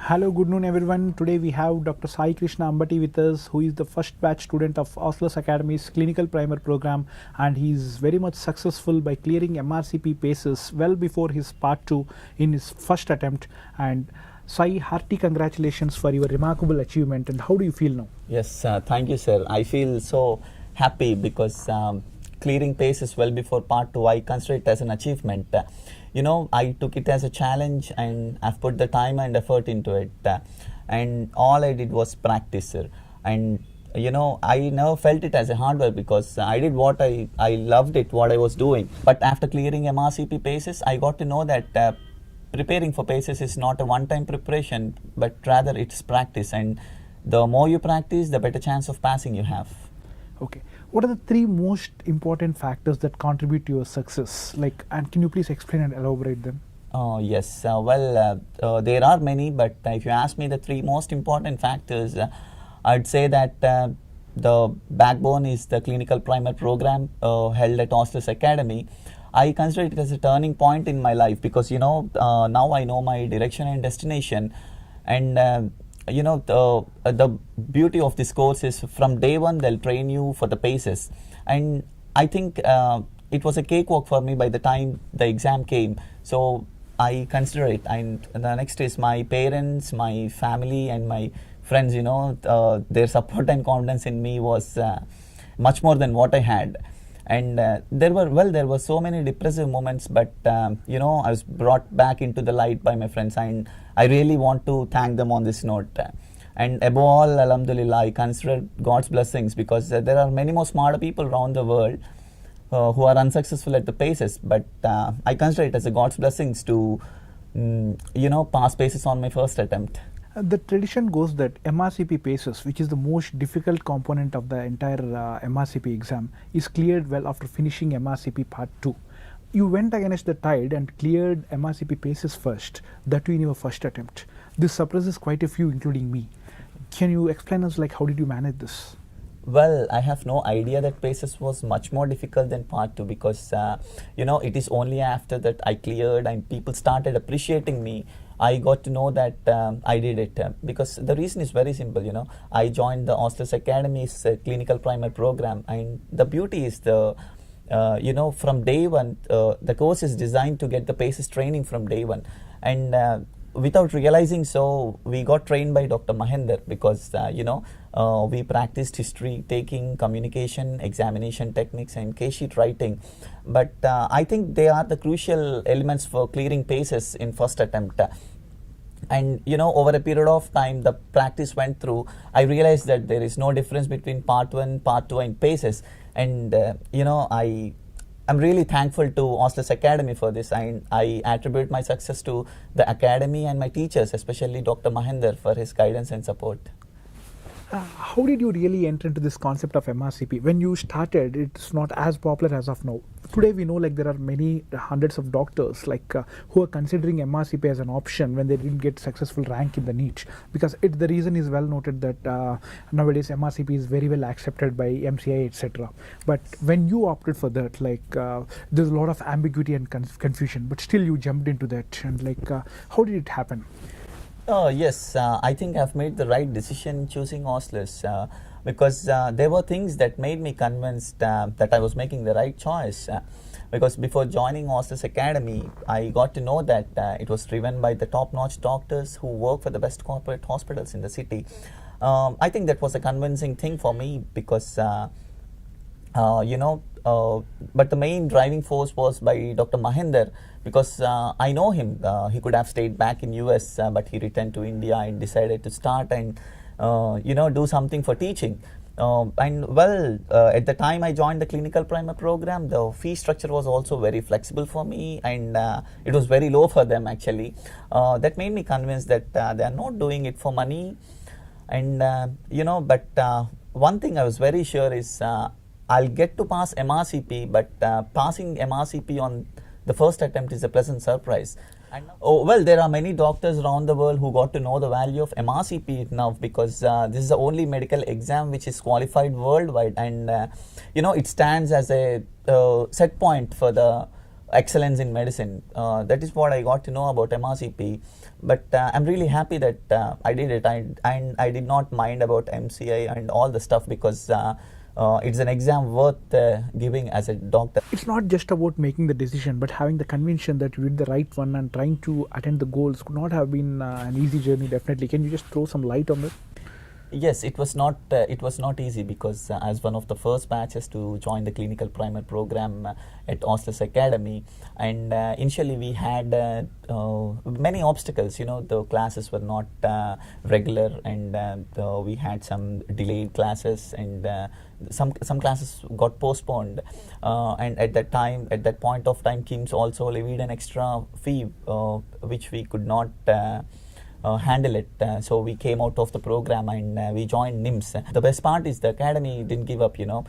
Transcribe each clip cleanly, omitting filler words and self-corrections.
Hello, good noon everyone. Today we have Dr. Sai Krishna Ambati with us, who is the first batch student of OSLERS Academy's clinical primer program, and he is very much successful by clearing MRCP PACES well before his part 2 in his first attempt. And Sai, hearty congratulations for your remarkable achievement. And how do you feel now? Yes, thank you, sir. I feel so happy because clearing PACES well before part 2, I consider it as an achievement. I took it as a challenge and I've put the time and effort into it. And all I did was practice, sir. And I never felt it as a hard work because I did what I loved it, what I was doing. But after clearing MRCP PACES, I got to know that preparing for PACES is not a one-time preparation, but rather it's practice. And the more you practice, the better chance of passing you have. Okay. What are the 3 most important factors that contribute to your success? And can you please explain and elaborate them? Yes. There are many, but if you ask me the 3 most important factors, I'd say that the backbone is the clinical primer program held at OSLERS Academy. I consider it as a turning point in my life because now I know my direction and destination, and the beauty of this course is from day one they'll train you for the PACES, and I think it was a cakewalk for me by the time the exam came. So I consider it. And the next is my parents, my family, and my friends. Their support and confidence in me was much more than what I had. And there were so many depressive moments, but I was brought back into the light by my friends, and I really want to thank them on this note. And above all, alhamdulillah, I consider God's blessings because there are many more smarter people around the world who are unsuccessful at the PACES, but I consider it as a God's blessings to pass PACES on my first attempt. The tradition goes that MRCP PACES, which is the most difficult component of the entire MRCP exam, is cleared well after finishing MRCP Part 2. You went against the tide and cleared MRCP PACES first, that too in your first attempt. This surprises quite a few, including me. Can you explain us how did you manage this? Well, I have no idea that PACES was much more difficult than Part 2 because, it is only after that I cleared and people started appreciating me. I got to know that I did it because the reason is very simple. I joined the OSLERS Academy's clinical primer program, and the beauty is from day one, the course is designed to get the PACES training from day one. And without realizing so, we got trained by Dr. Mahendra because, we practiced history taking, communication, examination techniques, and case sheet writing. But I think they are the crucial elements for clearing PACES in first attempt. And over a period of time, the practice went through, I realized that there is no difference between Part 1, Part 2, and PACES. And, I'm really thankful to OSLERS Academy for this, and I attribute my success to the academy and my teachers, especially Dr. Mahendra, for his guidance and support. How did you really enter into this concept of MRCP? When you started, it's not as popular as of now. Today we know there are many hundreds of doctors who are considering MRCP as an option when they didn't get successful rank in the niche, because the reason is well noted that nowadays MRCP is very well accepted by MCI, etc. But when you opted for that, there's a lot of ambiguity and confusion, but still you jumped into that. And how did it happen? Yes, I think I've made the right decision choosing OSLERS because there were things that made me convinced that I was making the right choice. Because before joining OSLERS Academy, I got to know that it was driven by the top-notch doctors who work for the best corporate hospitals in the city. I think that was a convincing thing for me because, but the main driving force was by Dr. Mahendra, because I know him. He could have stayed back in US, but he returned to India and decided to start and do something for teaching. At the time I joined the clinical primer program, the fee structure was also very flexible for me, and it was very low for them actually. That made me convinced that they are not doing it for money. And one thing I was very sure is I'll get to pass MRCP, but passing MRCP on the first attempt is a pleasant surprise. There are many doctors around the world who got to know the value of MRCP now because this is the only medical exam which is qualified worldwide, and it stands as a set point for the excellence in medicine. That is what I got to know about MRCP. But I'm really happy that I did it, and I did not mind about MCI and all the stuff, because it's an exam worth giving as a doctor. It's not just about making the decision, but having the conviction that you did the right one and trying to attain the goals could not have been an easy journey, definitely. Can you just throw some light on that? Yes, it was not easy, because as one of the first batches to join the clinical primer program at OSLERS Academy, and initially we had many obstacles. You know, the classes were not regular, and we had some delayed classes, and some classes got postponed, and at that point of time, KIMS also levied an extra fee, which we could not handle it. So we came out of the program, and we joined NIMS. The best part is the academy didn't give up, you know.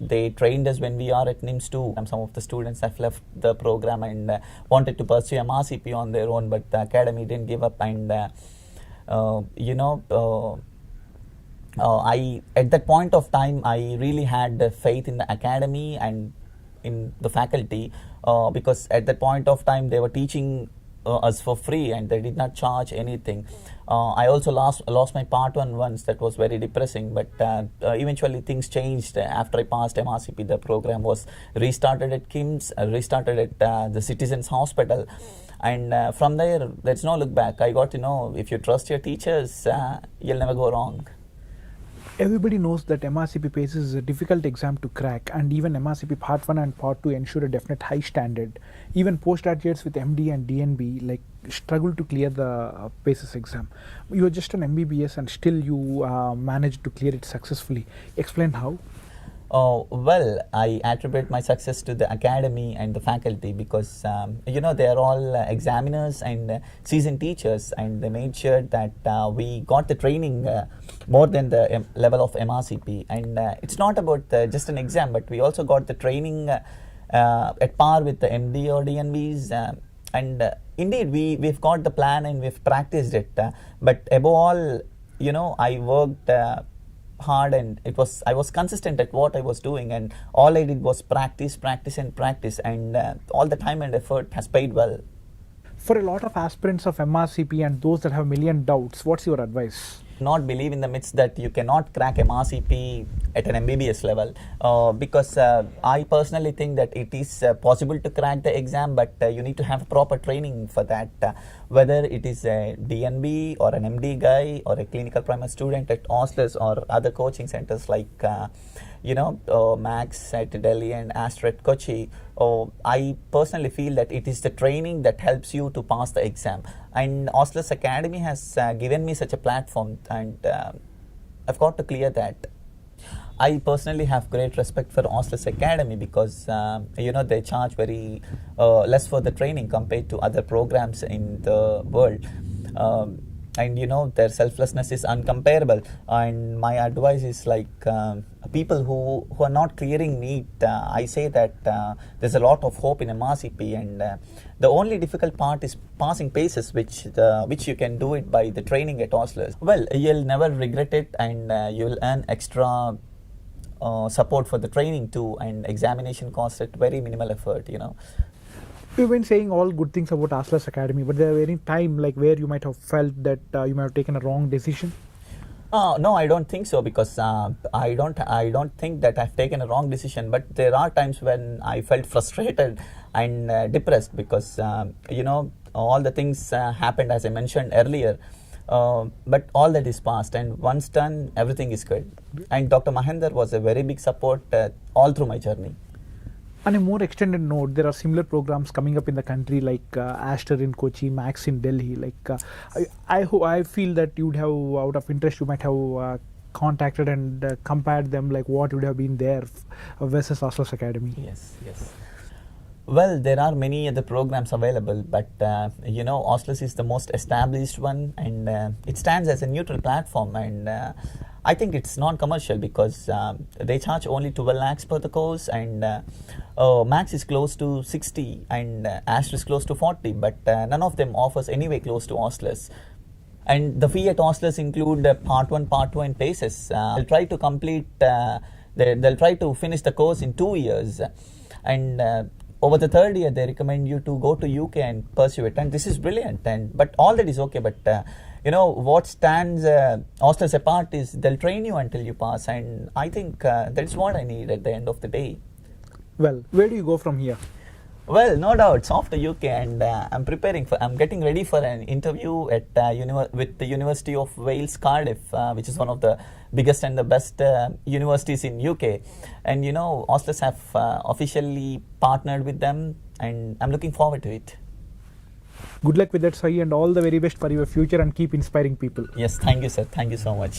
They trained us when we are at NIMS too. And some of the students have left the program and wanted to pursue MRCP on their own, but the academy didn't give up. And you know, I at that point of time, I really had faith in the academy and in the faculty, because at that point of time they were teaching us for free, and they did not charge anything. I also lost my part 1 once. That was very depressing, but eventually things changed. After I passed MRCP, the program was restarted at KIMS, restarted at the Citizens Hospital, and from there, there's no look back. I got to know, if you trust your teachers, you'll never go wrong. Everybody knows that MRCP PACES is a difficult exam to crack, and even MRCP Part 1 and Part 2 ensure a definite high standard. Even postgraduates with MD and DNB struggle to clear the PACES exam. You are just an MBBS and still you managed to clear it successfully. Explain how? Well, I attribute my success to the academy and the faculty, because you know, they are all examiners and seasoned teachers, and they made sure that we got the training more than the level of MRCP. And it's not about just an exam, but we also got the training at par with the MD or DNBs. And indeed, we've got the plan and we've practiced it. But above all, you know, I worked hard, and I was consistent at what I was doing, and all I did was practice, and all the time and effort has paid well. For a lot of aspirants of MRCP and those that have million doubts, what's your advice? Not believe in the myths that you cannot crack MRCP at an MBBS level, because I personally think that it is possible to crack the exam, but you need to have proper training for that. Whether it is a DNB or an MD guy or a clinical primer student at OSLERS or other coaching centers like you know, Max at Delhi and Astra at Kochi, I personally feel that it is the training that helps you to pass the exam. And OSLERS Academy has given me such a platform, and I've got to clear that. I personally have great respect for OSLERS Academy, because you know, they charge very less for the training compared to other programs in the world. And you know, their selflessness is uncomparable. And my advice is people who are not clearing NEET, I say that there's a lot of hope in MRCP, and the only difficult part is passing PACES, which you can do it by the training at OSLERS. Well, you'll never regret it, and you'll earn extra support for the training too, and examination cost at very minimal effort, you know. You've been saying all good things about OSLERS Academy, but there are any time where you might have felt that you might have taken a wrong decision? No, I don't think so, because I don't think that I've taken a wrong decision. But there are times when I felt frustrated and depressed, because you know, all the things happened as I mentioned earlier. But all that is past, and once done, everything is good. And Dr. Mahendra was a very big support all through my journey. On a more extended note, there are similar programs coming up in the country, like Astra in Kochi, Max in Delhi. I feel that you would have, out of interest, you might have contacted and compared them, what would have been there versus OSLERS Academy. Yes. Well, there are many other programs available, but you know, OSLERS is the most established one, and it stands as a neutral platform, and I think it's non-commercial, because they charge only 12 lakhs per the course, and Max is close to 60, and Astra is close to 40, but none of them offers anyway close to OSLERS. And the fee at OSLERS include Part 1, Part 2 and PACES. They'll try to complete, they'll try to finish the course in 2 years, and over the third year they recommend you to go to UK and pursue it, and this is brilliant. And but all that is okay, but you know what stands OSLERS apart is they'll train you until you pass, and I think that's what I need at the end of the day. Well, where do you go from here? Well, no doubt, it's off to UK, and I'm getting ready for an interview at with the University of Wales, Cardiff, which is one of the biggest and the best universities in UK. And you know, OSLERS have officially partnered with them, and I'm looking forward to it. Good luck with that, Sai, and all the very best for your future, and keep inspiring people. Yes, thank you, sir. Thank you so much.